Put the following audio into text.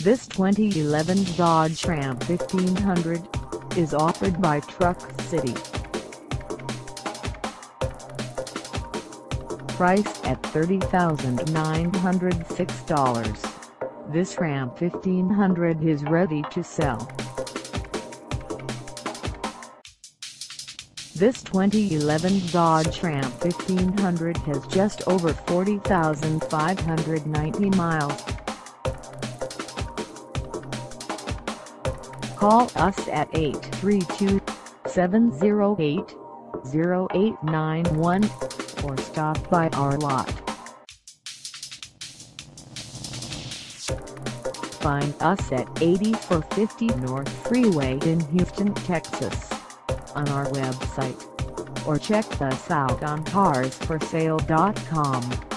This 2011 Dodge Ram 1500 is offered by Truck City. Priced at $30,906, this Ram 1500 is ready to sell. This 2011 Dodge Ram 1500 has just over 40,590 miles. Call us at 832-708-0891 or stop by our lot. Find us at 8450 North Freeway in Houston, Texas, on our website, or check us out on carsforsale.com.